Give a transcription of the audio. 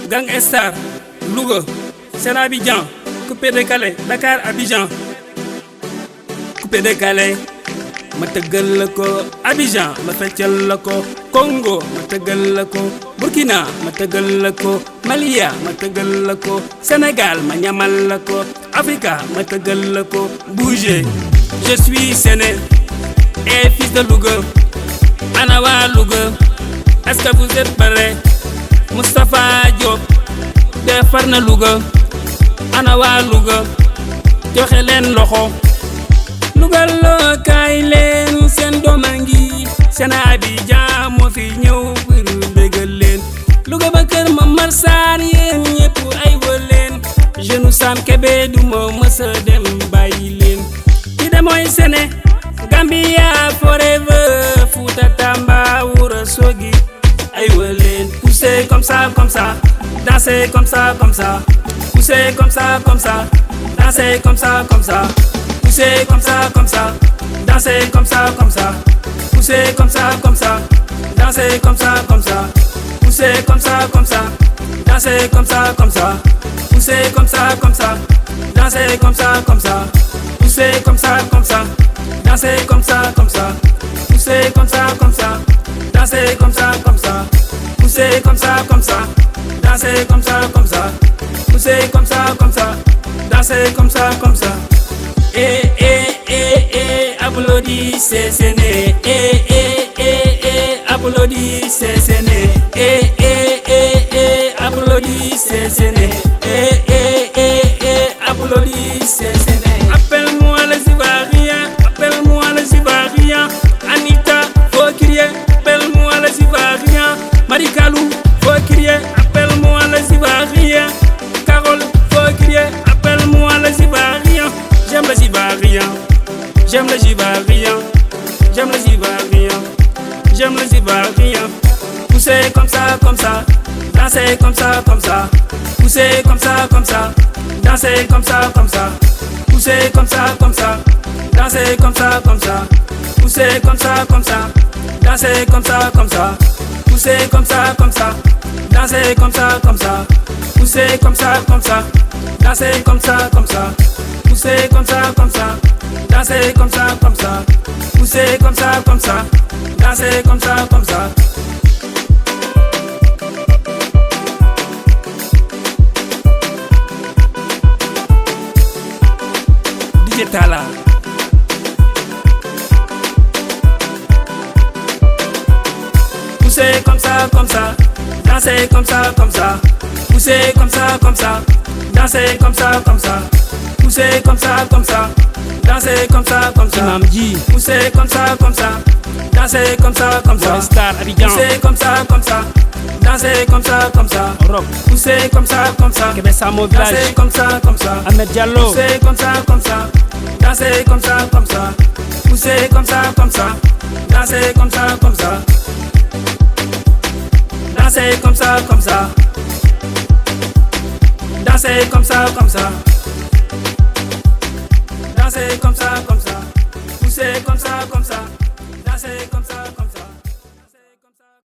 Gang Star, Louga, c'est Abidjan, coupé décalé, Dakar, Abidjan, coupé décalé, ma tëggal la ko Abidjan, ma feccal la ko Congo, ma tëggal la ko Burkina, ma tëggal la ko Malia, ma tëggal la ko Sénégal, ma ñamal la ko Africa, ma tëggal la ko Bouger. Je suis Séné et fils de Louga, Anawa Louga, est-ce que vous êtes prêts? Moustapha Diop defar na Louga, ana waa Louga joxe leen loxo. Louga loo kaay leen seen dooma ngi seen Abidjan moo fi ñëw pour bégal leen. Louga ba kër Momar Sarr yéen ñépp ay wëleen, jeune Sam Kébé du ma mësa dem bàyyi leen. ki de mooy Séné Gambia forever, Fouta Tamba Wuro Sogi ay wëleen. Poussez comme ça, dansez comme ça, poussez comme ça, dansez comme ça, poussez comme ça, dansez comme ça, poussez comme ça, dansez comme ça, poussez comme ça, dansez comme ça, poussez comme ça, dansez comme ça, poussez comme ça, dansez comme ça, poussez comme ça, dansez comme ça, poussez comme ça, dansez comme ça, poussez comme ça, dansez comme ça. Applaudissez Séné, applaudissez Séné, applaudissez Séné, applaudissez Séné. Appelle-moi les Ivoiriens, appelle-moi les Ivoiriens. Anita, faut crier, appelle-moi les Ivoiriens. Marie Kalou, faut crier, appelle-moi les Ivoiriens. Carole, faut crier, appelle-moi les Ivoiriens. J'aime les Ivoiriens, j'aime les Ivoiriens, j'aime les Ivoiriens, j'aime les Ivoiriens. Poussez comme ça, dansez comme ça, poussez comme ça, dansez comme ça, poussez comme ça, dansez comme ça, poussez comme ça, dansez comme ça, poussez comme ça, dansez comme ça, poussez comme ça, dansez comme ça, poussez comme ça, dansez comme ça, poussez comme ça, dansez comme ça. DJ Talla. Poussez comme ça, dansez comme ça, poussez comme ça, dansez comme ça, poussez comme ça, dansez comme ça, Imam G. Poussez comme ça, dansez comme ça, Star Abidjan. Poussez comme ça, dansez comme ça, Rock. Poussez comme ça, Kébé Samo Village. Dansez comme ça, Ahmed Diallo. Poussez comme ça, dansez comme ça, poussez comme ça, dansez comme ça, dansez comme ça, dansez comme ça, dansez comme ça, poussez comme ça, dansez comme ça.